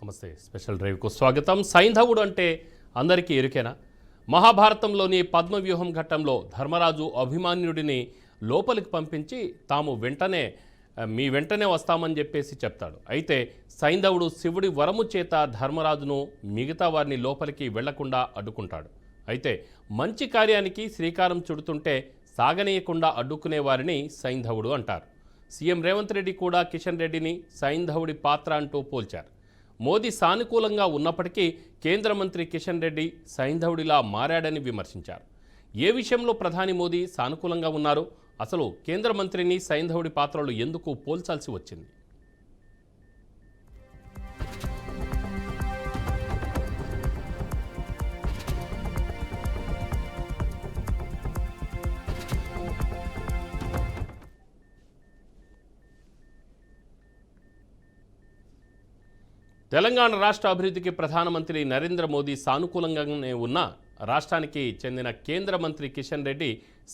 నమస్తే స్పెషల్ డ్రైవ్కు స్వాగతం. సైంధవుడు అంటే అందరికీ ఎరుకేనా? మహాభారతంలోని పద్మవ్యూహం ఘట్టంలో ధర్మరాజు అభిమన్యుడిని లోపలికి పంపించి తాము మీ వెంటనే వస్తామని చెప్పేసి చెప్తాడు. అయితే సైంధవుడు శివుడి వరము చేత ధర్మరాజును మిగతా వారిని లోపలికి వెళ్లకుండా అడ్డుకుంటాడు. అయితే మంచి కార్యానికి శ్రీకారం చుడుతుంటే సాగనీయకుండా అడ్డుకునే వారిని సైంధవుడు అంటారు. సీఎం రేవంత్ రెడ్డి కూడా కిషన్ రెడ్డిని సైంధవుడి పాత్ర అంటూ పోల్చారు. మోదీ సానుకూలంగా ఉన్నప్పటికీ కేంద్ర మంత్రి కిషన్ రెడ్డి సైంధవుడిలా మారాడని విమర్శించారు. ఏ విషయంలో ప్రధాని మోదీ సానుకూలంగా ఉన్నారు? అసలు కేంద్ర మంత్రిని సైంధవుడి పాత్రలు ఎందుకు పోల్చాల్సి వచ్చింది? తెలంగాణ రాష్ట్ర అభివృద్ధికి ప్రధానమంత్రి నరేంద్ర మోదీ సానుకూలంగానే ఉన్న రాష్ట్రానికి చెందిన కేంద్ర మంత్రి కిషన్ రెడ్డి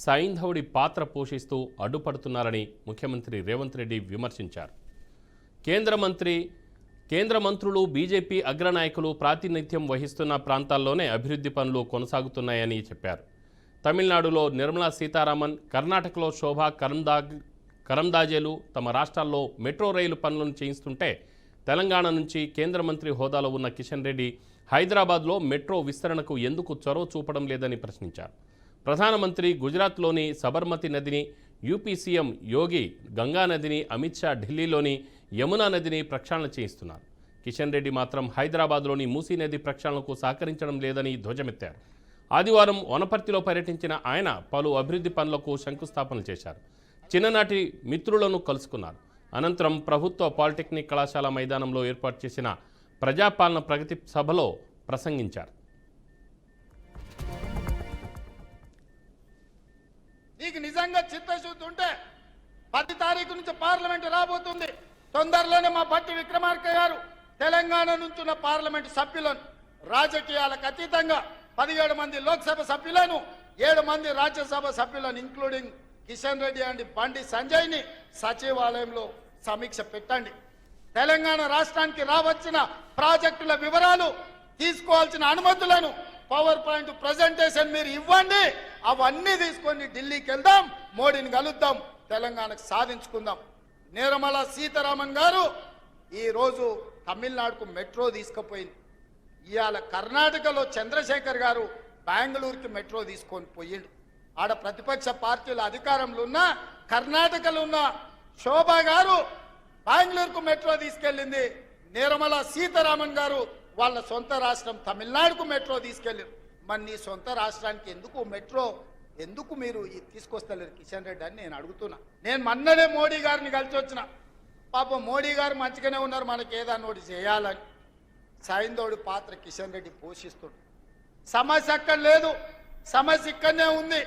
సైంధవుడి పాత్ర పోషిస్తూ అడ్డుపడుతున్నారని ముఖ్యమంత్రి రేవంత్ రెడ్డి విమర్శించారు. కేంద్ర మంత్రులు బీజేపీ అగ్రనాయకులు ప్రాతినిధ్యం వహిస్తున్న ప్రాంతాల్లోనే అభివృద్ధి పనులు కొనసాగుతున్నాయని చెప్పారు. తమిళనాడులో నిర్మలా సీతారామన్, కర్ణాటకలో శోభా కరందాజేలు తమ రాష్ట్రాల్లో మెట్రో రైలు పనులను చేయిస్తుంటే తెలంగాణ నుంచి కేంద్ర మంత్రి హోదాలో ఉన్న కిషన్ రెడ్డి హైదరాబాద్లో మెట్రో విస్తరణకు ఎందుకు చొరవ చూపడం లేదని ప్రశ్నించారు. ప్రధానమంత్రి గుజరాత్లోని సబర్మతి నదిని, యూపీ సీఎం యోగి గంగా నదిని, అమిత్ షా ఢిల్లీలోని యమునా నదిని ప్రక్షాళన చేయిస్తున్నారు. కిషన్ రెడ్డి మాత్రం హైదరాబాద్లోని మూసీ నది ప్రక్షాళనకు సహకరించడం లేదని ధ్వజమెత్తారు. ఆదివారం వనపర్తిలో పర్యటించిన ఆయన పలు అభివృద్ధి పనులకు శంకుస్థాపనలు చేశారు. చిన్ననాటి మిత్రులను కలుసుకున్నారు. అనంతరం ప్రభుత్వ పాలిటెక్నిక్ కళాశాల మైదానంలో ఏర్పాటు చేసిన ప్రజాపాలన ప్రగతి సభలో ప్రసంగించారు. నీకు నిజంగా చిత్తశుద్ధి ఉంటే 10 తారీఖు నుంచి పార్లమెంట్ రాబోతుంది. తొందరలోనే మా భట్టి విక్రమార్క గారు తెలంగాణ నుంచి ఉన్న పార్లమెంట్ సభ్యులను రాజకీయాలకు అతీతంగా 17 మంది లోక్సభ సభ్యులను, 7 మంది రాజ్యసభ సభ్యులను ఇంక్లూడింగ్ కిషన్ రెడ్డి అండ్ బండి సంజయ్ని సచివాలయంలో సమీక్ష పెట్టండి. తెలంగాణ రాష్ట్రానికి రావచ్చిన ప్రాజెక్టుల వివరాలు, తీసుకోవాల్సిన అనుమతులను పవర్ పాయింట్ ప్రజెంటేషన్ మీరు ఇవ్వండి. అవన్నీ తీసుకొని ఢిల్లీకి వెళ్దాం, మోడీని కలుద్దాం, తెలంగాణకు సాధించుకుందాం. నిర్మలా సీతారామన్ గారు ఈరోజు తమిళనాడుకు మెట్రో తీసుకుపోయింది. ఇవాళ కర్ణాటకలో చంద్రశేఖర్ గారు బెంగళూరుకి మెట్రో తీసుకొని పోయిండు. ఆడ ప్రతిపక్ష పార్టీల అధికారంలో ఉన్న కర్ణాటకలో ఉన్న శోభా గారు బెంగళూరుకు మెట్రో తీసుకెళ్ళింది. నిర్మలా సీతారామన్ గారు వాళ్ళ సొంత రాష్ట్రం తమిళనాడుకు మెట్రో తీసుకెళ్ళారు. మరి నీ సొంత రాష్ట్రానికి ఎందుకు మెట్రో ఎందుకు మీరు తీసుకొస్తలేరు కిషన్ రెడ్డి అని నేను అడుగుతున్నా. నేను మొన్ననే మోడీ గారిని కలిసి వచ్చిన. పాపం మోడీ గారు మంచిగానే ఉన్నారు, మనకి ఏదన్నా ఒకటి చేయాలని. సైంధవుడి పాత్ర కిషన్ రెడ్డి పోషిస్తుడు. సమస్య అక్కడ లేదు, సమస్య ఇక్కడనే ఉంది,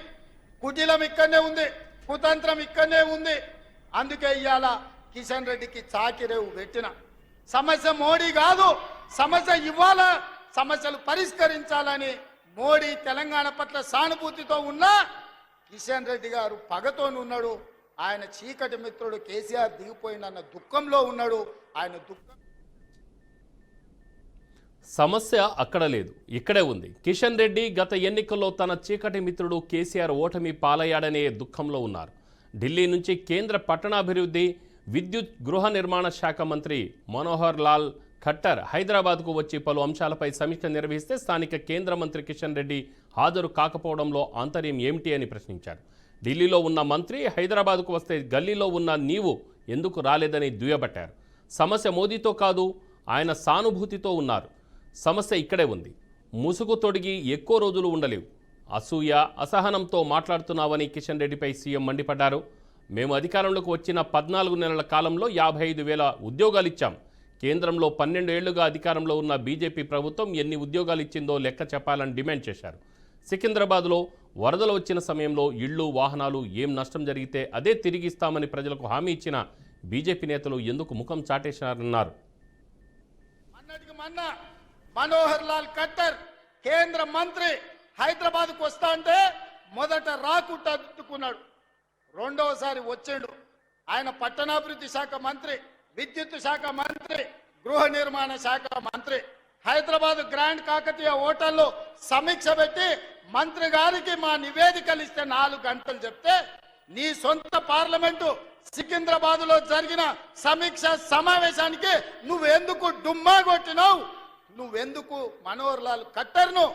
కుటిలం ఇక్కడనే ఉంది, కుతంత్రం ఇక్కడనే ఉంది. అందుకే ఇవాళ కిషన్ రెడ్డికి చాకిరేవు పెట్టిన. సమస్య మోడీ కాదు, సమస్య ఇవాళ సమస్యలు పరిష్కరించాలని మోడీ తెలంగాణ పట్ల సానుభూతితో ఉన్నా కిషన్ రెడ్డి గారు పగతోనే ఉన్నాడు. ఆయన చీకటి మిత్రుడు కేసీఆర్ దిగిపోయిందన్న దుఃఖంలో ఉన్నాడు. ఆయన దుఃఖం సమస్య అక్కడ లేదు, ఇక్కడే ఉంది. కిషన్ రెడ్డి గత ఎన్నికల్లో తన చీకటి మిత్రుడు కేసీఆర్ ఓటమి పాలయ్యాడనే దుఃఖంలో ఉన్నారు. ఢిల్లీ నుంచి కేంద్ర పట్టణాభివృద్ధి, విద్యుత్, గృహ నిర్మాణ శాఖ మంత్రి మనోహర్ లాల్ ఖట్టర్ హైదరాబాద్కు వచ్చి పలు అంశాలపై సమీక్ష నిర్వహిస్తే స్థానిక కేంద్ర మంత్రి కిషన్ రెడ్డి హాజరు కాకపోవడంలో ఆంతర్యం ఏమిటి అని ప్రశ్నించారు. ఢిల్లీలో ఉన్న మంత్రి హైదరాబాద్కు వస్తే గల్లీలో ఉన్న నీవు ఎందుకు రాలేదని దుయ్యబట్టారు. సమస్య మోదీతో కాదు, ఆయన సానుభూతితో ఉన్నారు. సమస్య ఇక్కడే ఉంది. ముసుగు తొడిగి ఎక్కువ రోజులు ఉండలేవు. అసూయ, అసహనంతో మాట్లాడుతున్నావని కిషన్ రెడ్డిపై సీఎం మండిపడ్డారు. మేము అధికారంలోకి వచ్చిన 14 నెలల కాలంలో 55,000 ఉద్యోగాలు ఇచ్చాం. కేంద్రంలో 12 ఏళ్లుగా అధికారంలో ఉన్న బీజేపీ ప్రభుత్వం ఎన్ని ఉద్యోగాలు ఇచ్చిందో లెక్క చెప్పాలని డిమాండ్ చేశారు. సికింద్రాబాద్లో వరదలు వచ్చిన సమయంలో ఇళ్లు, వాహనాలు ఏం నష్టం జరిగితే అదే తిరిగిస్తామని ప్రజలకు హామీ ఇచ్చిన బీజేపీ నేతలు ఎందుకు ముఖం చాటేశారన్నారు. మనోహర్ లాల్ ఖట్టర్ కేంద్ర మంత్రి హైదరాబాద్కు వస్తా అంటే మొదట రాకుండా అడ్డుకున్నాడు. రెండోసారి వచ్చాడు. ఆయన పట్టణాభివృద్ధి శాఖ మంత్రి, విద్యుత్ శాఖ మంత్రి, గృహ నిర్మాణ శాఖ మంత్రి హైదరాబాద్ గ్రాండ్ కాకతీయ హోటల్లో సమీక్ష పెట్టి మంత్రి గారికి మా నివేదికలు ఇస్తే 4 గంటలు చెప్తే నీ సొంత పార్లమెంటు సికింద్రాబాద్ లో జరిగిన సమీక్ష సమావేశానికి నువ్వెందుకు డుమ్మా కొట్టినావు? నువ్వెందుకు మనోహర్ లాల్ ఖట్టర్ను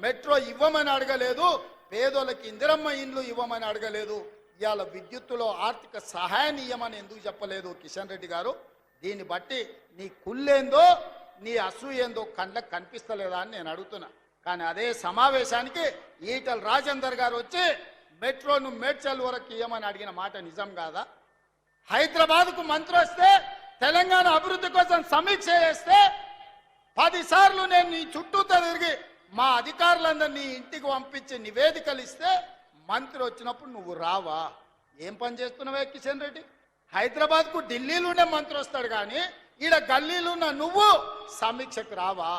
మెట్రో ఇవ్వమని అడగలేదు? పేదోళ్ళకి ఇందిరమ్మ ఇండ్లు ఇవ్వమని అడగలేదు? ఇవాళ విద్యుత్తులో ఆర్థిక సహాయాన్ని ఇవ్వమని ఎందుకు చెప్పలేదు కిషన్ రెడ్డి గారు? దీన్ని బట్టి నీ కుళ్ళేందో నీ అసూయేందో కళ్ళకు కనిపిస్తలేదా అని నేను అడుగుతున్నా. కానీ అదే సమావేశానికి ఈటల రాజేందర్ గారు వచ్చి మెట్రోను మేడ్చల్ వరకు ఇవ్వమని అడిగిన మాట నిజం కాదా? హైదరాబాద్కు మంత్రి వస్తే తెలంగాణ అభివృద్ధి కోసం సమీక్ష చేస్తే 10 సార్లు నేను నీ చుట్టూతో తిరిగి మా అధికారులందరినీ ఇంటికి పంపించి నివేదికలు ఇస్తే మంత్రి వచ్చినప్పుడు నువ్వు రావా? ఏం పని చేస్తున్నావే కిషన్ రెడ్డి? హైదరాబాద్కు ఢిల్లీలోనే మంత్రి వస్తాడు కానీ ఈడ గల్లీలున్న నువ్వు సమీక్షకు రావా?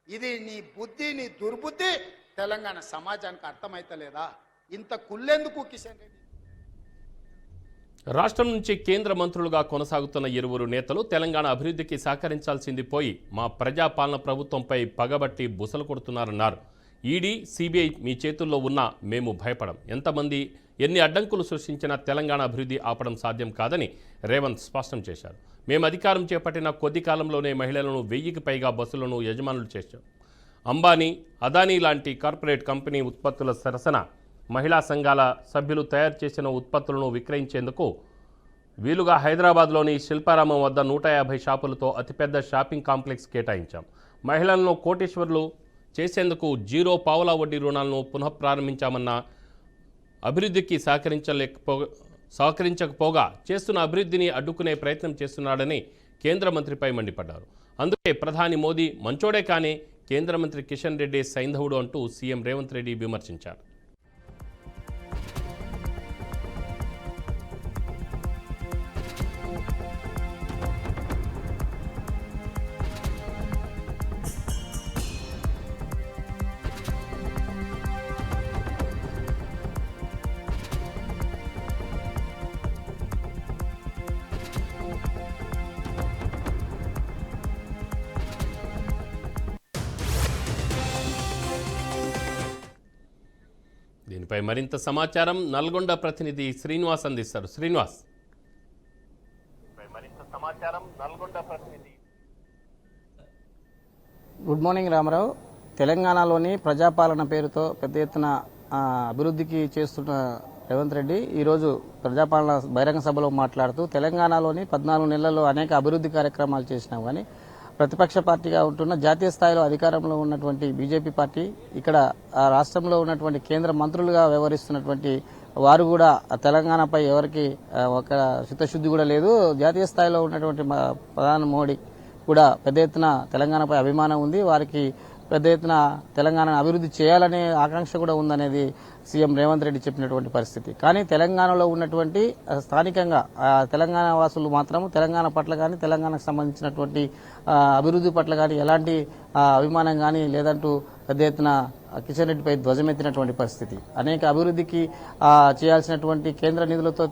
ఇది నీ బుద్ధి, నీ దుర్బుద్ధి తెలంగాణ సమాజానికి అర్థమైతలేదా? ఇంత కుళ్ళెందుకు కిషన్ రెడ్డి? రాష్ట్రం నుంచి కేంద్ర మంత్రులుగా కొనసాగుతున్న ఇరువురు నేతలు తెలంగాణ అభివృద్ధికి సహకరించాల్సింది పోయి మా ప్రజాపాలన ప్రభుత్వంపై పగబట్టి బుసలు కొడుతున్నారన్నారు. ఈడీ, సిబిఐ మీ చేతుల్లో ఉన్నా మేము భయపడం. ఎంతమంది ఎన్ని అడ్డంకులు సృష్టించినా తెలంగాణ అభివృద్ధి ఆపడం సాధ్యం కాదని రేవంత్ స్పష్టం చేశారు. మేము అధికారం చేపట్టిన కొద్ది కాలంలోనే మహిళలను 1000కి పైగా బస్సులను యజమానులు చేశాం. అంబానీ, అదానీ లాంటి కార్పొరేట్ కంపెనీ ఉత్పత్తుల సరసన మహిళా సంఘాల సభ్యులు తయారు చేసిన ఉత్పత్తులను విక్రయించేందుకు వీలుగా హైదరాబాద్లోని శిల్పారామం వద్ద 150 షాపులతో అతిపెద్ద షాపింగ్ కాంప్లెక్స్ కేటాయించాం. మహిళలను కోటీశ్వరులు చేసేందుకు 0 పావలా వడ్డీ రుణాలను పునఃప్రారంభించామన్న అభివృద్ధికి సహకరించకపోగా చేస్తున్న అభివృద్ధిని అడ్డుకునే ప్రయత్నం చేస్తున్నాడని కేంద్ర మంత్రిపై మండిపడ్డారు. అందుకే ప్రధాని మోదీ మంచోడే కానీ కేంద్ర మంత్రి కిషన్ రెడ్డి సైంధవుడు అంటూ సీఎం రేవంత్ రెడ్డి విమర్శించారు. దీనిపై మరింత సమాచారం నల్గొండ ప్రతినిధి శ్రీనివాస్ అందిస్తారు. శ్రీనివాస్. Good morning Ramarao. తెలంగాణలోని ప్రజాపాలన పేరుతో పెద్ద ఎత్తున అభివృద్ధికి చేస్తున్న రేవంత్ రెడ్డి ఈరోజు ప్రజాపాలన బహిరంగ సభలో మాట్లాడుతూ తెలంగాణలోని 14 నెలల్లో అనేక అభివృద్ధి కార్యక్రమాలు చేసినాం కానీ ప్రతిపక్ష పార్టీగా ఉంటున్న జాతీయ స్థాయిలో అధికారంలో ఉన్నటువంటి బీజేపీ పార్టీ ఇక్కడ రాష్ట్రంలో ఉన్నటువంటి కేంద్ర మంత్రులుగా వ్యవహరిస్తున్నటువంటి వారు కూడా తెలంగాణపై ఎవరికి ఒక చిత్తశుద్ధి కూడా లేదు. జాతీయ స్థాయిలో ఉన్నటువంటి ప్రధాని మోడీ కూడా పెద్ద ఎత్తున తెలంగాణపై అభిమానం ఉంది. వారికి పెద్ద ఎత్తున తెలంగాణను అభివృద్ధి చేయాలనే ఆకాంక్ష కూడా ఉందనేది సీఎం రేవంత్ రెడ్డి చెప్పినటువంటి పరిస్థితి. కానీ తెలంగాణలో ఉన్నటువంటి స్థానికంగా తెలంగాణ వాసులు మాత్రం తెలంగాణ పట్ల కానీ తెలంగాణకు సంబంధించినటువంటి అభివృద్ధి పట్ల కానీ ఎలాంటి అభిమానం కానీ లేదంటూ పెద్ద ఎత్తున కిషన్ రెడ్డిపై ధ్వజమెత్తినటువంటి పరిస్థితి. అనేక అభివృద్ధికి చేయాల్సినటువంటి కేంద్ర నిధులతో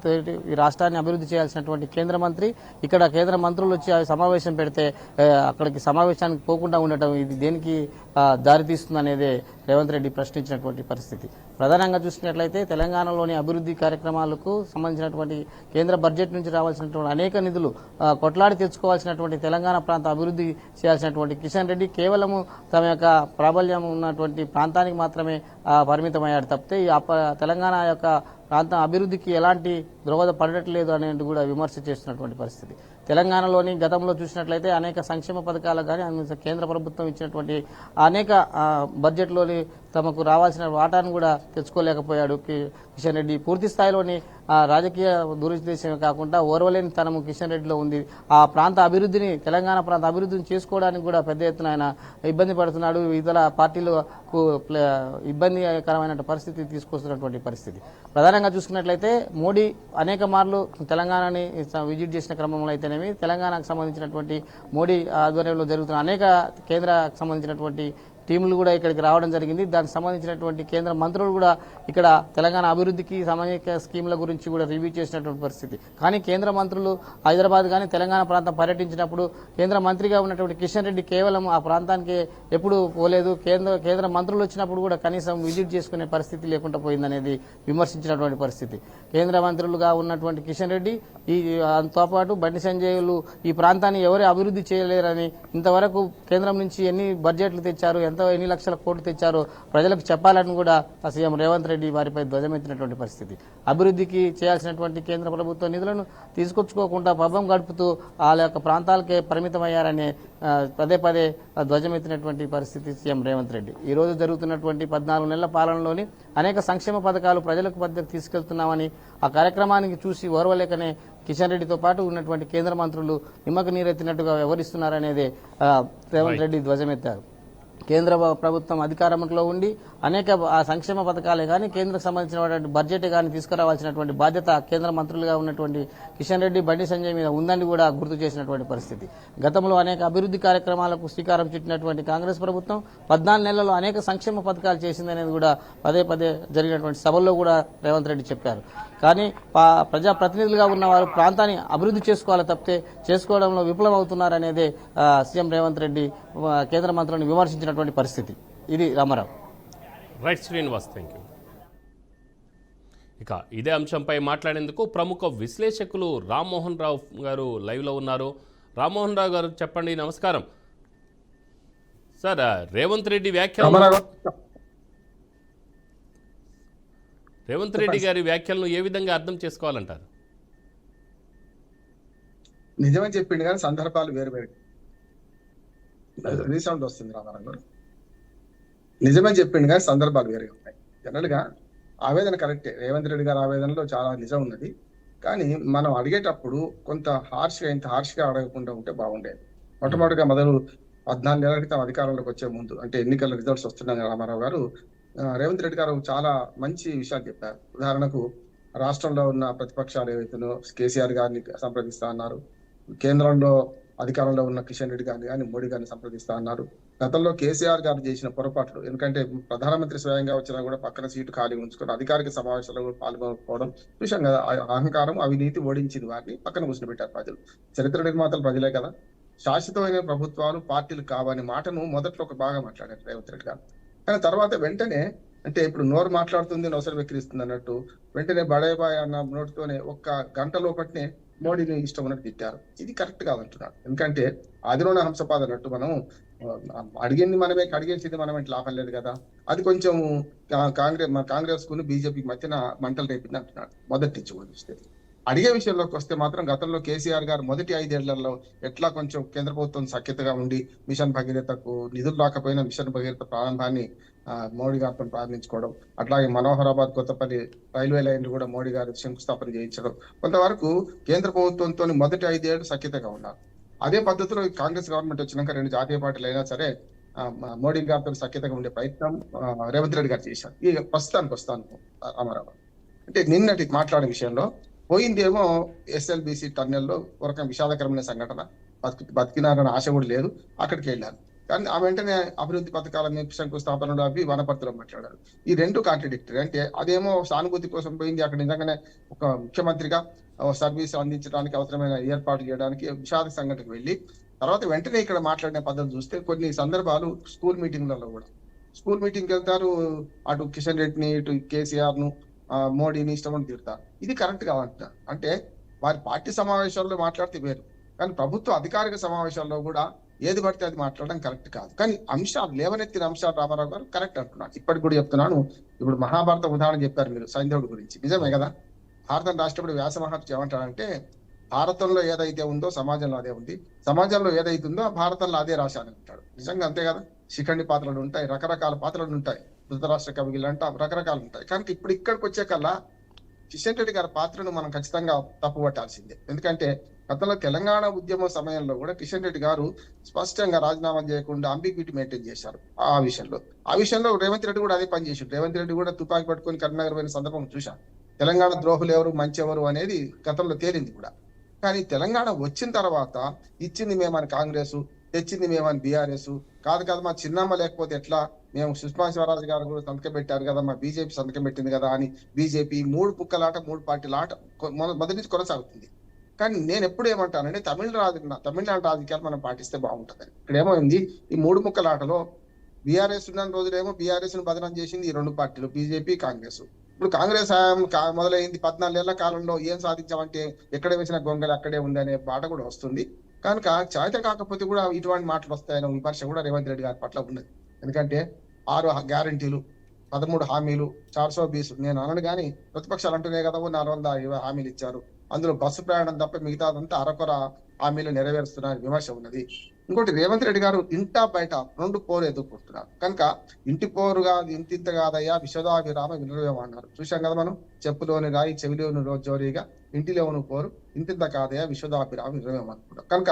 ఈ రాష్ట్రాన్ని అభివృద్ధి చేయాల్సినటువంటి కేంద్ర మంత్రి ఇక్కడ కేంద్ర మంత్రులు వచ్చి సమావేశం పెడితే అక్కడికి సమావేశానికి పోకుండా ఉండటం ఇది దేనికి దారితీస్తుందనేదే రేవంత్ రెడ్డి ప్రశ్నించినటువంటి పరిస్థితి. ప్రధానంగా చూసినట్లయితే తెలంగాణలోని అభివృద్ధి కార్యక్రమాలకు సంబంధించినటువంటి కేంద్ర బడ్జెట్ నుంచి రావాల్సినటువంటి అనేక నిధులు కొట్లాడి తెచ్చుకోవాల్సినటువంటి తెలంగాణ ప్రాంత అభివృద్ధి చేయాల్సినటువంటి కిషన్ రెడ్డి కేవలము తమ యొక్క ప్రాబల్యం ఉన్నటువంటి ప్రాంతానికి మాత్రమే పరిమితమయ్యాడు తప్పితే ఈ తెలంగాణ యొక్క ప్రాంతం అభివృద్ధికి ఎలాంటి దోహదపడట్లేదు అనేది కూడా విమర్శ చేస్తున్నటువంటి పరిస్థితి. తెలంగాణలోని గతంలో చూసినట్లయితే అనేక సంక్షేమ పథకాలు కానీ కేంద్ర ప్రభుత్వం ఇచ్చినటువంటి అనేక బడ్జెట్లోని తమకు రావాల్సిన వాటాను కూడా తెచ్చుకోలేకపోయాడు కిషన్ రెడ్డి. పూర్తి స్థాయిలోని రాజకీయ దురుద్దేశమే కాకుండా ఓర్వలేని తనము కిషన్ రెడ్డిలో ఉంది. ఆ ప్రాంత అభివృద్ధిని తెలంగాణ ప్రాంత అభివృద్ధిని చేసుకోవడానికి కూడా పెద్ద ఎత్తున ఆయన ఇబ్బంది పడుతున్నాడు. ఇతర పార్టీలకు ఇబ్బందికరమైన పరిస్థితి తీసుకొస్తున్నటువంటి పరిస్థితి. ప్రధానంగా చూసుకున్నట్లయితే మోడీ అనేక మార్లు తెలంగాణని విజిట్ చేసిన క్రమంలో అయితేనేమి తెలంగాణకు సంబంధించినటువంటి మోడీ ఆధ్వర్యంలో జరుగుతున్న అనేక కేంద్రకు సంబంధించినటువంటి టీములు కూడా ఇక్కడికి రావడం జరిగింది. దానికి సంబంధించినటువంటి కేంద్ర మంత్రులు కూడా ఇక్కడ తెలంగాణ అభివృద్ధికి సామాజిక స్కీమ్ల గురించి కూడా రివ్యూ చేసినటువంటి పరిస్థితి. కానీ కేంద్ర మంత్రులు హైదరాబాద్ కానీ తెలంగాణ ప్రాంతం పర్యటించినప్పుడు కేంద్ర మంత్రిగా ఉన్నటువంటి కిషన్ రెడ్డి కేవలం ఆ ప్రాంతానికి ఎప్పుడు పోలేదు. కేంద్ర మంత్రులు వచ్చినప్పుడు కూడా కనీసం విజిట్ చేసుకునే పరిస్థితి లేకుండా పోయిందనేది విమర్శించినటువంటి పరిస్థితి. కేంద్ర మంత్రులుగా ఉన్నటువంటి కిషన్ రెడ్డి దాంతో పాటు బండి సంజయ్లు ఈ ప్రాంతాన్ని ఎవరు అభివృద్ధి చేయలేరని, ఇంతవరకు కేంద్రం నుంచి ఎన్ని బడ్జెట్లు తెచ్చారు, ఎన్ని లక్షల కోట్లు తెచ్చారో ప్రజలకు చెప్పాలని కూడా సీఎం రేవంత్ రెడ్డి వారిపై ధ్వజమెత్తినటువంటి పరిస్థితి. అభివృద్ధికి చేయాల్సినటువంటి కేంద్ర ప్రభుత్వ నిధులను తీసుకొచ్చుకోకుండా పబ్బం గడుపుతూ వాళ్ళ యొక్క ప్రాంతాలకే పరిమితమయ్యారని పదే పదే ధ్వజమెత్తినటువంటి పరిస్థితి సీఎం రేవంత్ రెడ్డి. ఈ రోజు జరుగుతున్నటువంటి 14 నెలల పాలనలోని అనేక సంక్షేమ పథకాలు ప్రజలకు మధ్యకు తీసుకెళ్తున్నామని, ఆ కార్యక్రమానికి చూసి ఓర్వలేకనే కిషన్ రెడ్డితో పాటు ఉన్నటువంటి కేంద్ర మంత్రులు నిమ్మకు నీరెత్తినట్టుగా వ్యవహరిస్తున్నారనేదే రేవంత్ రెడ్డి ధ్వజమెత్తారు. కేంద్ర ప్రభుత్వం అధికారంలో ఉండి అనేక సంక్షేమ పథకాలే కానీ కేంద్రకు సంబంధించినటువంటి బడ్జెట్ కానీ తీసుకురావాల్సినటువంటి బాధ్యత కేంద్ర మంత్రులుగా ఉన్నటువంటి కిషన్ రెడ్డి, బండి సంజయ్ మీద ఉందని కూడా గుర్తు చేసినటువంటి పరిస్థితి. గతంలో అనేక అభివృద్ధి కార్యక్రమాలకు శ్రీకారం చుట్టినటువంటి కాంగ్రెస్ ప్రభుత్వం 14 నెలల్లో అనేక సంక్షేమ పథకాలు చేసిందనేది కూడా పదే పదే జరిగినటువంటి సభల్లో కూడా రేవంత్ రెడ్డి చెప్పారు. కానీ ప్రజాప్రతినిధులుగా ఉన్నవారు ప్రాంతాన్ని అభివృద్ధి చేసుకోవాలి తప్పితే చేసుకోవడంలో విఫలమవుతున్నారనేదే సీఎం రేవంత్ రెడ్డి కేంద్ర మంత్రులను విమర్శించినటువంటి పరిస్థితి. ఇది Ramarao. Right Srinivas, thank you. ఇక ఇదే అంశంపై మాట్లాడేందుకు ప్రముఖ విశ్లేషకులు రామ్మోహన్ రావు గారు లైవ్లో ఉన్నారు. రామ్మోహన్ రావు గారు చెప్పండి. నమస్కారం సార్. రేవంత్ రెడ్డి గారి వ్యాఖ్యలను ఏ విధంగా అర్థం చేసుకోవాలంటారు? నిజమే చెప్పిండు కానీ సందర్భాలు వేరు వేరు. రీసౌండ్ వస్తుంది రామారావు గారు. నిజమే చెప్పిండు కానీ సందర్భాలు వేరుగా ఉన్నాయి. జనరల్ గా ఆవేదన కరెక్టే, రేవంత్ రెడ్డి గారి ఆవేదనలో చాలా నిజం ఉన్నది. కానీ మనం అడిగేటప్పుడు కొంత ఇంత హార్ష్గా అడగకుండా ఉంటే బాగుండేది. మొట్టమొదటిగా మొదలు 14 నెలల క్రితం అధికారంలోకి వచ్చే ముందు, అంటే ఎన్నికల రిజల్ట్స్ వస్తున్నాయి, రామారావు గారు రేవంత్ రెడ్డి గారు చాలా మంచి విషయాలు చెప్పారు. ఉదాహరణకు రాష్ట్రంలో ఉన్న ప్రతిపక్షాలు ఏవైతేనో కేసీఆర్ గారిని సంప్రదిస్తా అన్నారు, కేంద్రంలో అధికారంలో ఉన్న కిషన్ రెడ్డి గారిని కానీ మోడీ గారిని సంప్రదిస్తా అన్నారు. గతంలో కేసీఆర్ గారు చేసిన పొరపాట్లు, ఎందుకంటే ప్రధానమంత్రి స్వయంగా వచ్చినా కూడా పక్కన సీటు ఖాళీ ఉంచుకొని అధికారిక సమావేశాల్లో పాల్గొనకపోవడం చూసాం కదా. అహంకారం, అవినీతి ఓడించింది వారిని పక్కన కూర్చోబెట్టారు ప్రజలు. చరిత్ర నిర్మాతలు ప్రజలే కదా. శాశ్వతమైన ప్రభుత్వాలు పార్టీలు కావని మాటను మొదట్లో ఒక బాగా మాట్లాడారు రేవంత్ రెడ్డి గారు. కానీ తర్వాత వెంటనే, అంటే ఇప్పుడు నోరు మాట్లాడుతుంది నోసలు వెక్కిరిస్తుంది అన్నట్టు వెంటనే బడేబాయ్ అన్న నోటితోనే ఒక్క గంట లోపట్నే మోడీని ఇష్టం ఉన్నట్టు తిట్టారు. ఇది కరెక్ట్ కాదంటున్నారు. ఎందుకంటే ఆదిలోనే హంసపాద అన్నట్టు మనం అడిగింది మనమే, అడిగేసింది మనమే, లాభం లేదు కదా. అది కొంచెం కాంగ్రెస్ కు బీజేపీకి మధ్యన మంటలు రేపింది అంటున్నాడు. మొదటి నుంచి చూస్తే అడిగే విషయంలోకి వస్తే మాత్రం గతంలో కేసీఆర్ గారు మొదటి 5 ఏళ్లలో ఎట్లా కొంచెం కేంద్ర ప్రభుత్వం సఖ్యతగా ఉండి మిషన్ భగీరథకు నిధులు రాకపోయినా మిషన్ భగీరథ ప్రారంభాన్ని మోడీ గారితో ప్రారంభించుకోవడం, అట్లాగే మనోహరాబాద్ కొత్తపల్లి రైల్వే లైన్ కూడా మోడీ గారు శంకుస్థాపన చేయించడం, కొంతవరకు కేంద్ర ప్రభుత్వంతో మొదటి 5 ఏళ్లు సఖ్యతగా ఉన్నారు. అదే పద్ధతిలో కాంగ్రెస్ గవర్నమెంట్ వచ్చినాక 2 జాతీయ పార్టీలు అయినా సరే మోడీ గారితో సఖ్యతగా ఉండే ప్రయత్నం రేవంత్ రెడ్డి గారు చేశారు. ఈ ప్రస్తుతానికి వస్తాను రామారావు. అంటే నిన్నటి మాట్లాడే విషయంలో పోయిందేమో ఎస్ఎల్బిసి టన్నెల్లో ఒక విషాదకరమైన సంఘటన, బతికినారన్న ఆశ కూడా లేదు, అక్కడికి వెళ్ళారు. కానీ ఆ వెంటనే అభివృద్ధి పథకాల శంకుస్థాపనలు అవి వనపర్తిలో మాట్లాడారు. ఈ రెండు కాంట్రడిక్టరీ. అంటే అదేమో సానుభూతి కోసం పోయింది, అక్కడ నిజంగానే ఒక ముఖ్యమంత్రిగా సర్వీస్ అందించడానికి అవసరమైన ఏర్పాటు చేయడానికి విషాద సంఘటనకు వెళ్ళి తర్వాత వెంటనే ఇక్కడ మాట్లాడిన పద్ధతి చూస్తే కొన్ని సందర్భాలు స్కూల్ మీటింగ్లలో కూడా స్కూల్ మీటింగ్కి వెళ్తారు, అటు కిషన్ రెడ్డిని ఇటు కేసీఆర్ ను మోడీని ఇష్టమని తిడతారు. ఇది కరెక్ట్ కాదంటారు. అంటే వారి పార్టీ సమావేశాల్లో మాట్లాడితే వేరు, కానీ ప్రభుత్వ అధికారిక సమావేశాల్లో కూడా ఏది పడితే అది మాట్లాడడం కరెక్ట్ కాదు. కానీ అంశాలు లేవనెత్తిన అంశాలు రామారావు గారు కరెక్ట్ అంటున్నారు. ఇప్పటికి కూడా చెప్తున్నాను. ఇప్పుడు మహాభారత ఉదాహరణ చెప్పారు మీరు సైంధవుడి గురించి, నిజమే కదా. భారతం రాష్ట్రపతి వ్యాస మహర్షి ఏమంటారంటే భారతంలో ఏదైతే ఉందో సమాజంలో అదే ఉంది, సమాజంలో ఏదైతే ఉందో భారతంలో అదే రాశాను అంటాడు. నిజంగా అంతే కదా. శిఖండి పాత్రలు ఉంటాయి, రకరకాల పాత్రలు ఉంటాయి, ధృతరాష్ట్ర కవిగిలు అంటే రకరకాలు ఉంటాయి. కానీ ఇప్పుడు ఇక్కడికి వచ్చే కల్లా కిషన్ రెడ్డి గారి పాత్రను మనం ఖచ్చితంగా తప్పుపట్టాల్సిందే. ఎందుకంటే గతంలో తెలంగాణ ఉద్యమ సమయంలో కూడా కిషన్ రెడ్డి గారు స్పష్టంగా రాజీనామా చేయకుండా అంబిగ్విటీ మెయింటైన్ చేశారు. ఆ విషయంలో రేవంత్ రెడ్డి కూడా అదే పని చేశాడు. రేవంత్ రెడ్డి కూడా తుపాకీ పట్టుకొని కరీంనగర్ పోయిన సందర్భం చూశాం. తెలంగాణ ద్రోహులు ఎవరు, మంచి ఎవరు అనేది గతంలో తేలింది కూడా. కానీ తెలంగాణ వచ్చిన తర్వాత ఇచ్చింది మేమని కాంగ్రెస్, తెచ్చింది మేమని బీఆర్ఎస్ కాదు కదా, మా చిన్నమ్మ లేకపోతే ఎట్లా, మేము సుష్మా స్వరాజ్ గారు కూడా సంతకం పెట్టారు కదా, మా బీజేపీ సంతకం పెట్టింది కదా అని బీజేపీ 3 పుక్కలాట 3 పార్టీల ఆట మొదటి నుంచి కొనసాగుతుంది. కానీ నేను ఎప్పుడు ఏమంటానంటే తమిళనాడు రాజకీయాలు మనం పాటిస్తే బాగుంటుందని. ఇక్కడ ఏమైంది, ఈ 3 ముక్కలాటలో బీఆర్ఎస్ ఉన్న రోజులేమో బీఆర్ఎస్ ను బదనం చేసింది ఈ 2 పార్టీలు బీజేపీ కాంగ్రెస్. ఇప్పుడు కాంగ్రెస్ హయాం మొదలైంది 14 ఏళ్ల కాలంలో ఏం సాధించామంటే ఎక్కడ వేసిన గొంగలి అక్కడే ఉంది అనే పాట కూడా వస్తుంది. కనుక చేత కాకపోతే కూడా ఇటువంటి మాటలు వస్తాయనే విమర్శ కూడా రేవంత్ రెడ్డి గారి పట్ల ఉన్నది. ఎందుకంటే 6 గ్యారంటీలు 13 హామీలు 420, నేను అనను కానీ ప్రతిపక్షాలు అంటున్నాయి కదా 420 హామీలు ఇచ్చారు, అందులో బస్సు ప్రయాణం తప్ప మిగతాదంతా అరకొర హామీలు నెరవేరుస్తున్నారని విమర్శ ఉన్నది. ఇంకోటి రేవంత్ రెడ్డి గారు ఇంటా బయట 2 పోరు ఎదుర్కొంటున్నారు. కనుక ఇంటి పోరుగా ఇంతింత కాదయ్యా విశ్వదాభిరామ వినవేమో అన్నారు. చూసాం కదా మనం, చెప్పులోని రాయి చెవిలోని జోరీగా ఇంటిలోని పోరు ఇంతింత కాదయ్యా విశ్వదాభిరామ వినవేమో అనుకుంటారు. కనుక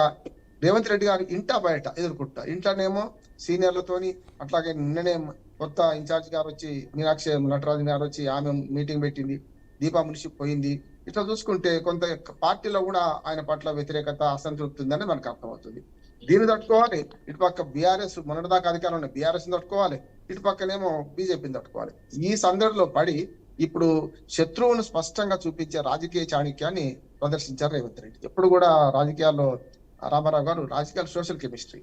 రేవంత్ రెడ్డి గారు ఇంటా బయట ఎదుర్కొంటారు. ఇంట్లోనేమో సీనియర్లతోని, అట్లాగే నిన్ననే కొత్త ఇన్ఛార్జ్ గారు వచ్చి మీనాక్షి నటరాజు గారు వచ్చి ఆమె మీటింగ్ పెట్టింది, దీపా మునిషి పోయింది. ఇట్లా చూసుకుంటే కొంత పార్టీలో కూడా ఆయన పట్ల వ్యతిరేకత అసంతృప్తి ఉందని మనకు అర్థమవుతుంది. దీన్ని తట్టుకోవాలి, ఇటు పక్క బీఆర్ఎస్ మొన్నటిదాకా అధికారంలో ఉన్న బీఆర్ఎస్ తట్టుకోవాలి, ఇటు పక్కనేమో బీజేపీని తట్టుకోవాలి. ఈ సందర్భంలో పడి ఇప్పుడు శత్రువును స్పష్టంగా చూపించే రాజకీయ చాణక్యాన్ని ప్రదర్శించారు రేవంత్ రెడ్డి. ఎప్పుడు కూడా రాజకీయాల్లో రామారావు గారు రాజకీయాలు సోషల్ కెమిస్ట్రీ,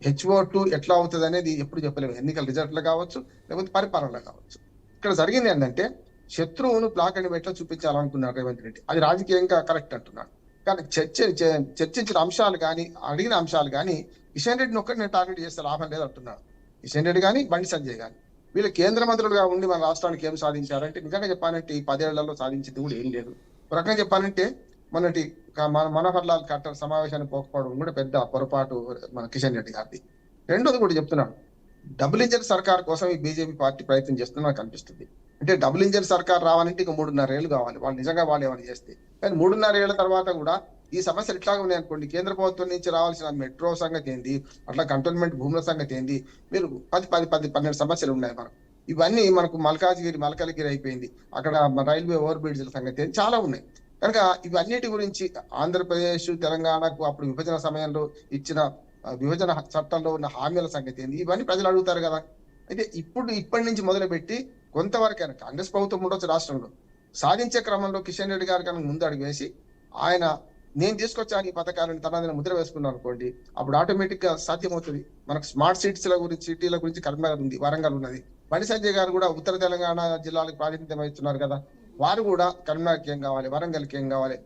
HO2 ఎట్లా అవుతుంది అనేది ఎప్పుడు చెప్పలేము. ఎన్నికల రిజల్ట్లో కావచ్చు, లేకపోతే పరిపాలనలో కావచ్చు. ఇక్కడ జరిగింది ఏంటంటే శత్రువును బ్లాక్ అండ్ వైట్ లో చూపించాలనుకున్నారు రేవంత్ రెడ్డి. అది రాజకీయంగా కరెక్ట్ అంటున్నాడు. కానీ చర్చించిన అంశాలు కానీ అడిగిన అంశాలు కానీ కిషన్ రెడ్డిని ఒక్కటి నేను టార్గెట్ చేస్తే లాభం లేదు అంటున్నాడు. కిషన్ రెడ్డి కానీ బండి సంజయ్ కానీ వీళ్ళు కేంద్ర మంత్రులుగా ఉండి మన రాష్ట్రానికి ఏం సాధించారంటే, నిజంగా చెప్పాలంటే ఈ 10 ఏళ్లలో సాధించింది కూడా ఏం లేదు. ఒక రకంగా చెప్పాలంటే మొన్నటి మనోహర్ లాల్ ఖట్టర్ సమావేశాన్ని పోకపోవడం కూడా పెద్ద పొరపాటు మన కిషన్ రెడ్డి గారిది. రెండోది కూడా చెప్తున్నాను, డబుల్ ఇంజన్ సర్కార్ కోసం ఈ బీజేపీ పార్టీ ప్రయత్నం చేస్తున్నా నాకు అనిపిస్తుంది. అంటే డబుల్ ఇంజన్ సర్కార్ రావాలంటే ఇక 3.5 ఏళ్ళు కావాలి, వాళ్ళు నిజంగా వాళ్ళు ఏమైనా చేస్తే. కానీ 3.5 ఏళ్ల తర్వాత కూడా ఈ సమస్యలు ఇట్లాగే ఉన్నాయి అనుకోండి, కేంద్ర ప్రభుత్వం నుంచి రావాల్సిన మెట్రో సంగతి ఏంది, అట్లా కంటోన్మెంట్ భూముల సంగతి ఏంది, మీరు 12 సమస్యలు ఉన్నాయి మనకు. ఇవన్నీ మనకు మల్కాజ్గిరి అయిపోయింది, అక్కడ రైల్వే ఓవర్ బ్రిడ్జ్ల సంగతి ఏంది, చాలా ఉన్నాయి. కనుక ఇవన్నిటి గురించి ఆంధ్రప్రదేశ్ తెలంగాణకు అప్పుడు విభజన సమయంలో ఇచ్చిన విభజన చట్టంలో ఉన్న హామీల సంగతి ఏంది, ఇవన్నీ ప్రజలు అడుగుతారు కదా. అయితే ఇప్పటి నుంచి మొదలుపెట్టి కొంతవరకైనా కాంగ్రెస్ ప్రభుత్వం ఉండొచ్చు రాష్ట్రంలో, సాధించే క్రమంలో కిషన్ రెడ్డి గారి కన్నా ముందు అడుగు వేసి ఆయన నేను తీసుకొచ్చాను ఈ పథకాలను తనని ముద్ర వేసుకున్నాను అనుకోండి, అప్పుడు ఆటోమేటిక్ గా సాధ్యమవుతుంది. మనకు స్మార్ట్ సిటీల గురించి కరీంనగర్ ఉంది, వరంగల్ ఉన్నది. బండి సంజయ్ గారు కూడా ఉత్తర తెలంగాణ జిల్లాలకు ప్రాతినిధ్యం వహిస్తున్నారు కదా, వారు కూడా కరీంనగర్కి ఏం కావాలి, వరంగల్కి ఏం కావాలి,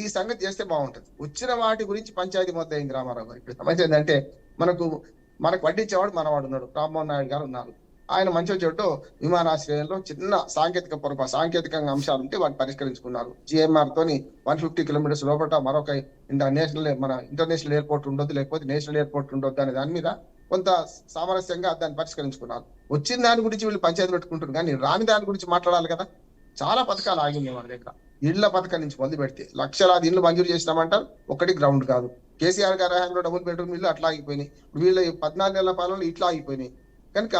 ఈ సంగతి చేస్తే బాగుంటుంది. వచ్చిన వాటి గురించి పంచాయతీ మొదలైంది రామారావు గారు. ఇప్పుడు సమస్య ఏంటంటే మనకు వడ్డించేవాడు మనవాడు ఉన్నాడు, రామ్మోహన్ నాయుడు గారు ఉన్నారు. ఆయన మంచి చెడ్డో విమానాశ్రయంలో చిన్న సాంకేతికంగా అంశాలు ఉంటే వాటిని పరిష్కరించుకున్నారు. GMR తోని 150 కిలోమీటర్స్ లోపల మరొక ఇంటర్నేషనల్ ఎయిర్పోర్ట్ ఉండొద్దు, లేకపోతే నేషనల్ ఎయిర్పోర్ట్ ఉండొద్దు అనే దాని మీద కొంత సామరస్యంగా దాన్ని పరిష్కరించుకున్నారు. వచ్చిన దాని గురించి వీళ్ళు పంచాయతీ పెట్టుకుంటారు, కానీ రాని దాని గురించి మాట్లాడాలి కదా. చాలా పథకాలు ఆగింది మన దగ్గర. ఇళ్ల పథకం నుంచి మొదలు పెడితే లక్షలాది ఇళ్లు మంజూరు చేసినామంటారు, ఒకటి గ్రౌండ్ కాదు. కేసీఆర్ గారి హయాంలో డబుల్ బెడ్రూమ్ ఇల్లు అట్లా ఆగిపోయినాయి, వీళ్ళ 14 ఏళ్ల పాలనలో ఇట్లా ఆగిపోయినాయి. కనుక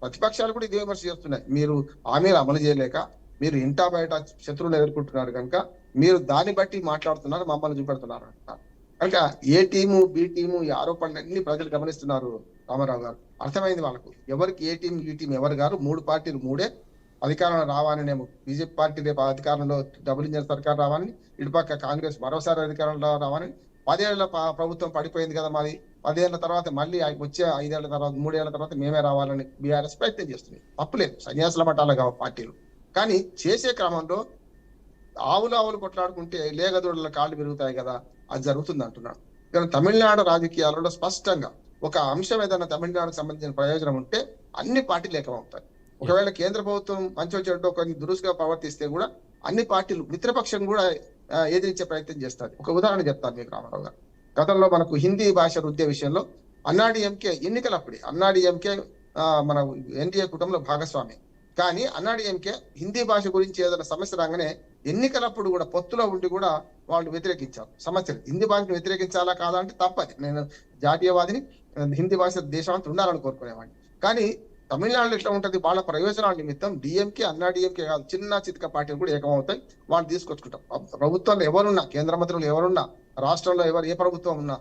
ప్రతిపక్షాలు కూడా ఇదే విమర్శ చేస్తున్నాయి, మీరు హామీలు అమలు చేయలేక మీరు ఇంటా బయట శత్రువులు ఎదుర్కొంటున్నారు కనుక మీరు దాన్ని బట్టి మాట్లాడుతున్నారు, మమ్మల్ని చూపెడుతున్నారు అంటున్నారు. కనుక ఏ టీము బి టీము ఈ ఆరోపణలన్నీ ప్రజలు గమనిస్తున్నారు రామారావు గారు. అర్థమైంది వాళ్ళకు, ఎవరికి ఏ టీం ఈ టీం ఎవరు గారు, 3 పార్టీలు 3 అధికారంలో రావాలనేమో. బీజేపీ పార్టీ రేపు అధికారంలో డబుల్ ఇంజన్ సర్కార్ రావాలని, ఇటుపక్క కాంగ్రెస్ మరోసారి అధికారంలో రావాలని. 10 ఏళ్ల ప్రభుత్వం పడిపోయింది కదా మాది, 10 ఏళ్ల తర్వాత మళ్ళీ వచ్చే 5 ఏళ్ల తర్వాత 3 ఏళ్ల తర్వాత మేమే రావాలని బీఆర్ఎస్ ప్రయత్నం చేస్తుంది. తప్పులేదు, సన్యాసుల మఠాలు కావు పార్టీలు. కానీ చేసే క్రమంలో ఆవులు కొట్లాడుకుంటే లేగదూడల కాళ్ళు పెరుగుతాయి కదా, అది జరుగుతుంది అంటున్నాడు. కానీ తమిళనాడు రాజకీయాలలో స్పష్టంగా ఒక అంశం ఏదైనా తమిళనాడుకు సంబంధించిన ప్రయోజనం ఉంటే అన్ని పార్టీలు ఏకమవుతాయి. ఒకవేళ కేంద్ర ప్రభుత్వం మంచో చెడ్డో కొన్ని దురుసుగా ప్రవర్తిస్తే కూడా అన్ని పార్టీలు మిత్రపక్షం కూడా ఎదిరించే ప్రయత్నం చేస్తారు. ఒక ఉదాహరణ చెప్తాను మీకు రామారావు గారు. గతంలో మనకు హిందీ భాష వృద్ధి విషయంలో అన్నాడీఎంకే ఎన్నికలప్పుడే అన్నాడీఎంకే మన ఎన్డీఏ కుటుంబంలో భాగస్వామి. కానీ అన్నాడీఎంకే హిందీ భాష గురించి ఏదైనా సమస్య రాగానే ఎన్నికలప్పుడు కూడా పొత్తులో ఉండి కూడా వాళ్ళు వ్యతిరేకించారు సమస్యలు. హిందీ భాషను వ్యతిరేకించాలా కాదా అంటే తప్పది, నేను జాతీయవాదిని, హిందీ భాష దేశం అంతా ఉండాలని కోరుకునేవాడిని. కానీ తమిళనాడులో ఎట్లా ఉంటుంది, వాళ్ళ ప్రయోజనాల నిమిత్తం డిఎంకే అన్నాడీఎంకే కాదు చిన్న చితక పార్టీలు కూడా ఏకమవుతాయి, వాళ్ళు తీసుకొచ్చుకుంటాం. ప్రభుత్వంలో ఎవరున్నా, కేంద్ర మంత్రులు ఎవరున్నా, రాష్ట్రంలో ఏ ప్రభుత్వం ఉన్నా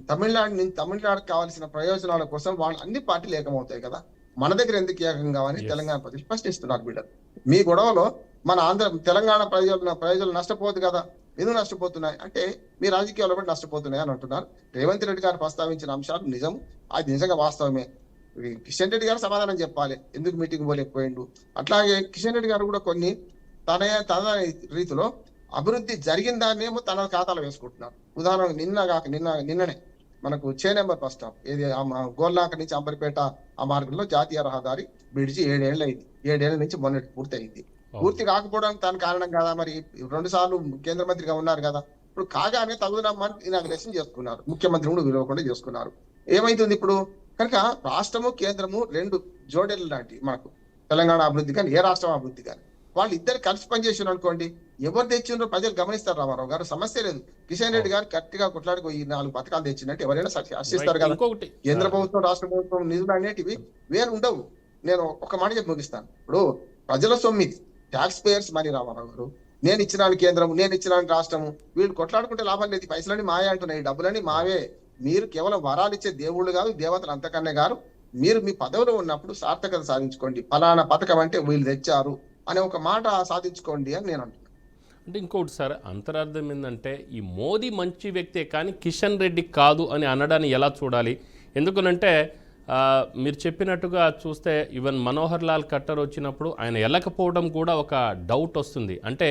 తమిళనాడుకు కావాల్సిన ప్రయోజనాల కోసం వాళ్ళు అన్ని పార్టీలు ఏకమవుతాయి కదా, మన దగ్గర ఎందుకు ఏకం కావాలని తెలంగాణ ప్రజలు ప్రశ్నిస్తున్నారు బిడ్డలు. మీ గొడవలో మన తెలంగాణ ప్రజలు నష్టపోదు కదా, ఎందుకు నష్టపోతున్నాయి అంటే మీ రాజకీయాల్లో కూడా నష్టపోతున్నాయి అని అంటున్నారు. రేవంత్ రెడ్డి గారు ప్రస్తావించిన అంశాలు నిజం, అది నిజంగా వాస్తవమే. కిషన్ రెడ్డి గారు సమాధానం చెప్పాలి ఎందుకు మీటింగ్ పోలేకపోయిండు. అట్లాగే కిషన్ రెడ్డి గారు కూడా కొన్ని తన రీతిలో అభివృద్ధి జరిగిన దాన్నేమో తన ఖాతాలో వేసుకుంటున్నారు. ఉదాహరణకు నిన్ననే మనకు నెంబర్ ఫస్ట్ స్టాప్ ఏది గోల్నాక నుంచి అంబర్పేట ఆ మార్గంలో జాతీయ రహదారి బ్రిడ్జి 7 ఏళ్ళు అయింది. 7 ఏళ్ల నుంచి మొన్నటి పూర్తి అయింది. పూర్తి కాకపోవడానికి తన కారణం కదా, మరి 2 సార్లు కేంద్ర మంత్రిగా ఉన్నారు కదా, ఇప్పుడు కాగానే తగుదనమ్మని ఇనాగ్రేషన్ చేసుకున్నారు, ముఖ్యమంత్రి కూడా విలువకుండా చేసుకున్నారు. ఏమైతుంది ఇప్పుడు? కనుక రాష్ట్రము కేంద్రము 2 జోడెలు లాంటి మనకు తెలంగాణ అభివృద్ధి కానీ ఏ రాష్ట్రం అభివృద్ధి కానీ వాళ్ళు ఇద్దరు కలిసి పనిచేసారు అనుకోండి, ఎవరు తెచ్చిండ్రో ప్రజలు గమనిస్తారు. రామారావు గారు సమస్య లేదు. కిషన్ రెడ్డి గారు గట్టిగా కొట్లాడుకో ఈ 4 పథకాలు తెచ్చినట్టు ఎవరైనా హర్షిస్తారు కదా. కేంద్ర ప్రభుత్వం రాష్ట్ర ప్రభుత్వం నిధులు అనేటివి వేరు ఉండవు. నేను ఒక మాట చెప్పి ముగిస్తాను. ఇప్పుడు ప్రజల సొమ్మిది, ట్యాక్స్ పేయర్స్ మనీ. రామారావు గారు నేను ఇచ్చినాను కేంద్రము, నేను ఇచ్చినాను రాష్ట్రము, వీళ్ళు కొట్లాడుకుంటే లాభం లేదు. పైసలని మాయే అంటున్నాయి, డబ్బులని మావే. మీరు కేవలం వరాలు ఇచ్చే దేవుళ్ళు కాదు, దేవతలు అంతకన్నా గారు. మీరు మీ పదవిలో ఉన్నప్పుడు సార్థకత సాధించుకోండి. ఫలానా పథకం అంటే వీళ్ళు తెచ్చారు అనే ఒక మాట సాధించుకోండి అని నేను అంటున్నాను. అంటే ఇంకోటి సార్, అంతరార్థం ఏంటంటే ఈ మోదీ మంచి వ్యక్తే కానీ కిషన్ రెడ్డి కాదు అని అనడాన్ని ఎలా చూడాలి? ఎందుకనంటే మీరు చెప్పినట్టుగా చూస్తే ఈవెన్ మనోహర్ లాల్ ఖట్టర్ వచ్చినప్పుడు ఆయన వెళ్ళకపోవడం కూడా ఒక డౌట్ వస్తుంది. అంటే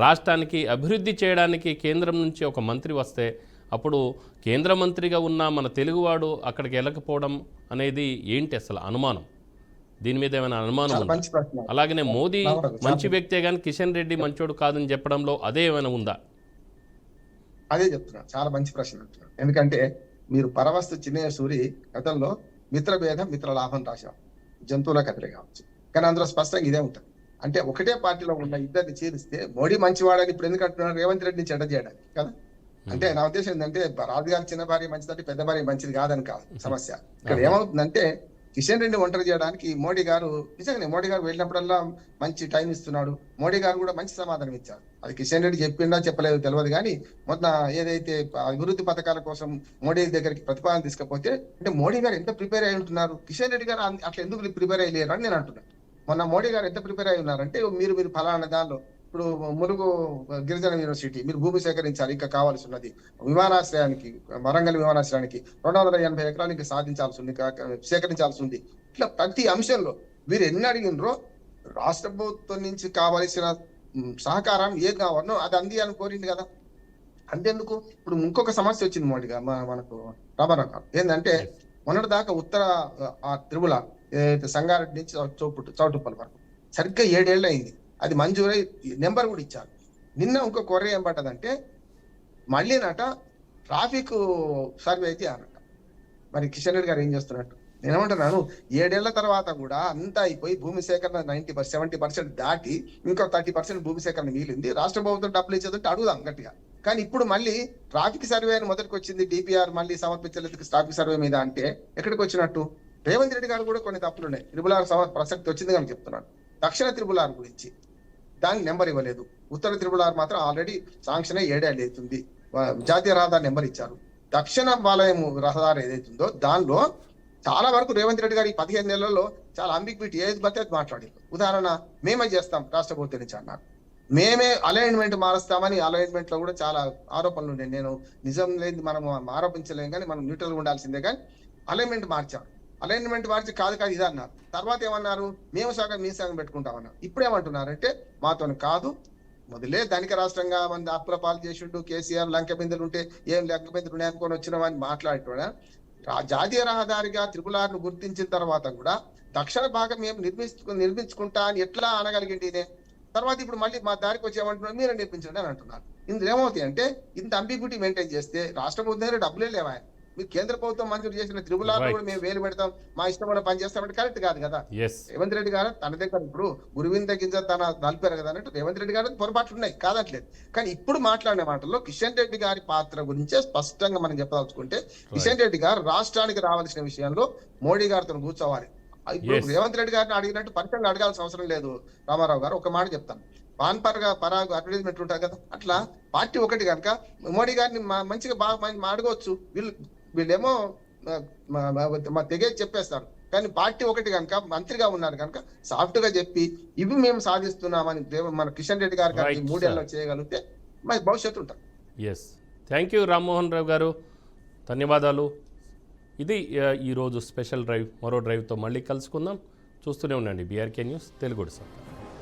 రాష్ట్రానికి అభివృద్ధి చేయడానికి కేంద్రం నుంచి ఒక మంత్రి వస్తే అప్పుడు కేంద్ర మంత్రిగా ఉన్న మన తెలుగువాడు అక్కడికి వెళ్ళకపోవడం అనేది ఏంటి అసలు అనుమానం? దీని మీద ఏమైనా అనుమానం ఉందా? అలాగనే మోదీ మంచి వ్యక్తే కానీ కిషన్ రెడ్డి మంచోడు కాదని చెప్పడంలో అదే ఏమైనా ఉందా? అదే చెప్తున్నాను, చాలా మంచి ప్రశ్న అంటున్నాను. ఎందుకంటే మీరు పరవస్తు చిన్నయ్య సూరి గతంలో మిత్రభేదం మిత్ర లాభం రాశారు, జంతువుల కథలే కావచ్చు. కానీ అందులో స్పష్టంగా ఇదే ఉంటుంది. అంటే ఒకటే పార్టీలో ఉన్న ఇద్దరిని చేరిస్తే మోడీ మంచివాడని ఇప్పుడు ఎందుకు అంటున్నారు? రేవంత్ రెడ్డిని చెడ్డ చేయడానికి కదా. అంటే నా ఉద్దేశం ఏంటంటే రాజుగారి చిన్న భార్య మంచిదంటే పెద్ద భార్య మంచిది కాదని కాదు సమస్య. ఇక్కడ ఏమవుతుందంటే కిషన్ రెడ్డి ఒంటరి చేయడానికి మోడీ గారు నిజంగానే మోడీ గారు వెళ్ళినప్పుడల్లా మంచి టైం ఇస్తున్నాడు. మోడీ గారు కూడా మంచి సమాధానం ఇచ్చారు. అది కిషన్ రెడ్డి చెప్పిండా చెప్పలేదు తెలియదు, కానీ మొన్న ఏదైతే అభివృద్ధి పథకాల కోసం మోడీ దగ్గరికి ప్రతిపాదన తీసుకపోతే అంటే మోడీ గారు ఎంత ప్రిపేర్ అయి ఉంటున్నారు, కిషన్ రెడ్డి గారు అట్లా ఎందుకు ప్రిపేర్ అయ్యలేరు అని నేను అంటున్నాను. మొన్న మోడీ గారు ఎంత ప్రిపేర్ అయి ఉన్నారంటే మీరు ఫలానా దానిలో ఇప్పుడు ములుగు గిరిజన యూనివర్సిటీ మీరు భూమి సేకరించాలి, ఇంకా కావాల్సి ఉన్నది. విమానాశ్రయానికి వరంగల్ విమానాశ్రయానికి 280 ఎకరాలు ఇంకా సాధించాల్సి ఉంది, సేకరించాల్సి ఉంది. ఇట్లా ప్రతి అంశంలో మీరు ఎన్ని అడిగినరో రాష్ట్ర ప్రభుత్వం నుంచి కావలసిన సహకారం ఏం కావాలనో అది అందియాలని కోరింది కదా. అంతేందుకు ఇప్పుడు ఇంకొక సమస్య వచ్చింది మోడీ గారు మనకు రామారావు గారు ఏంటంటే మొన్నటి దాకా ఉత్తర త్రిపుల ఏదైతే సంగారెడ్డి నుంచి చౌటుప్పల్ వరకు సరిగ్గా 7 ఏళ్ళు అయింది. అది మంజూరై నెంబర్ కూడా ఇచ్చారు. నిన్న ఇంకో కొర్ర ఏం పడ్డదంటే మళ్ళీనట ట్రాఫిక్ సర్వే అయితే అనట. మరి కిషన్ రెడ్డి గారు ఏం చేస్తున్నట్టు నేనేమంటున్నాను, 7 ఏళ్ల తర్వాత కూడా అంతా అయిపోయి భూమి సేకరణ 70% దాటి ఇంకో 30% భూమి సేకరణ మిగిలింది. రాష్ట్ర ప్రభుత్వం డబ్బులు ఇచ్చేదంటే అడుగుదాం గట్టిగా. కానీ ఇప్పుడు మళ్ళీ ట్రాఫిక్ సర్వే అని మొదటికి వచ్చింది, డిపిఆర్ మళ్ళీ సమర్పించలేదు ట్రాఫిక్ సర్వే మీద అంటే ఎక్కడికి వచ్చినట్టు? రేవంత్ రెడ్డి గారు కూడా కొన్ని తప్పులు ఉన్నాయి. త్రిపులార్ ప్రసక్తి వచ్చింది కానీ చెప్తున్నాను. దక్షిణ త్రిపులార్ గురించి దానికి నెంబర్ ఇవ్వలేదు. ఉత్తర త్రిపులార్ మాత్రం ఆల్రెడీ శాంక్షన్ 7 ఏళ్ళు అవుతుంది. జాతీయ రహదారి నెంబర్ ఇచ్చారు. దక్షిణ బాలయం రహదారి ఏదైతుందో దానిలో చాలా వరకు రేవంత్ రెడ్డి గారు ఈ 15 నెలల్లో చాలా అంబిగ్విటీ ఏది బట్టి అది మాట్లాడారు. ఉదాహరణ మేమే చేస్తాం రాష్ట్ర ప్రభుత్వం నుంచి అన్నారు, మేమే అలైన్మెంట్ మారుస్తామని. అలైన్మెంట్ లో కూడా చాలా ఆరోపణలు ఉన్నాయి. నేను నిజం లేదు మనం ఆరోపించలేం కానీ మనం న్యూట్రల్ గా ఉండాల్సిందే. కానీ అలైన్మెంట్ మార్చాం, అలైన్మెంట్ మార్చి కాదు ఇది అన్నారు. తర్వాత ఏమన్నారు, మేము సగం మీ సగం పెట్టుకుంటామన్నారు. ఇప్పుడు ఏమంటున్నారంటే మాతో కాదు, మొదలే ధనిక రాష్ట్రంగా మన అప్పుల పాలు చేసిండు కేసీఆర్, లంక బిందెలు ఉంటే ఏం లంక బిందెలు ఉన్నాయనుకొని వచ్చినామని మాట్లాడుతున్నా. జాతీయ రహదారిగా త్రిపులార్ను గుర్తించిన తర్వాత కూడా దక్షిణ భాగం మేము నిర్మించుకుంటా అని ఎట్లా అనగలిగింది? తర్వాత ఇప్పుడు మళ్ళీ మా దారికి వచ్చి ఏమంటున్నారు, మీరే నిర్మించండి అని అంటున్నారు. ఇందులో ఏమవుతాయి అంటే ఇంత అంబిగ్విటీ మెయింటైన్ చేస్తే రాష్ట్ర ప్రభుత్వం డబ్బులే లేవా? మీరు కేంద్ర ప్రభుత్వం మంజూరు చేసిన త్రిపులార్ను కూడా మేము వేలు పెడతాం, మా ఇష్టం కూడా పని చేస్తామంటే కరెక్ట్ కాదు కదా. రేవంత్ రెడ్డి గారు తన దగ్గర ఇప్పుడు గురువింద గింజ తన నలిపారు కదా అన్నట్టు రేవంత్ రెడ్డి గారు పొరపాట్లు ఉన్నాయి కాదట్లేదు. కానీ ఇప్పుడు మాట్లాడిన మాటల్లో కిషన్ రెడ్డి గారి పాత్ర గురించే స్పష్టంగా మనం చెప్పదలుచుకుంటే కిషన్ రెడ్డి గారు రాష్ట్రానికి రావాల్సిన విషయంలో మోడీ గారితో కూర్చోవాలి. ఇప్పుడు రేవంత్ రెడ్డి గారిని అడిగినట్టు పరిచయంగా అడగాల్సిన అవసరం లేదు. రామారావు గారు ఒక మాట చెప్తాను, పాన్ పరాగు అడ్వర్టైజ్మెంట్ ఉంటారు కదా, అట్లా పార్టీ ఒకటి కనుక మోడీ గారిని మంచిగా బాగా అడగవచ్చు. వీళ్ళు వీళ్ళేమో మా తెగే చెప్పేస్తారు. కానీ పార్టీ ఒకటి కనుక, మంత్రిగా ఉన్నారు కనుక సాఫ్ట్ గా చెప్పి ఇవి మేము సాధిస్తున్నామని మన కిషన్ రెడ్డి గారు Right, 3 ఏళ్ళలో చేయగలిగితే మరి భవిష్యత్తు ఉంటుంది. Yes, thank you Rammohan Rao గారు, ధన్యవాదాలు. ఇది ఈరోజు స్పెషల్ డ్రైవ్. మరో డ్రైవ్తో మళ్ళీ కలుసుకుందాం. చూస్తూనే ఉండండి బీఆర్కే న్యూస్ తెలుగు సత్తా.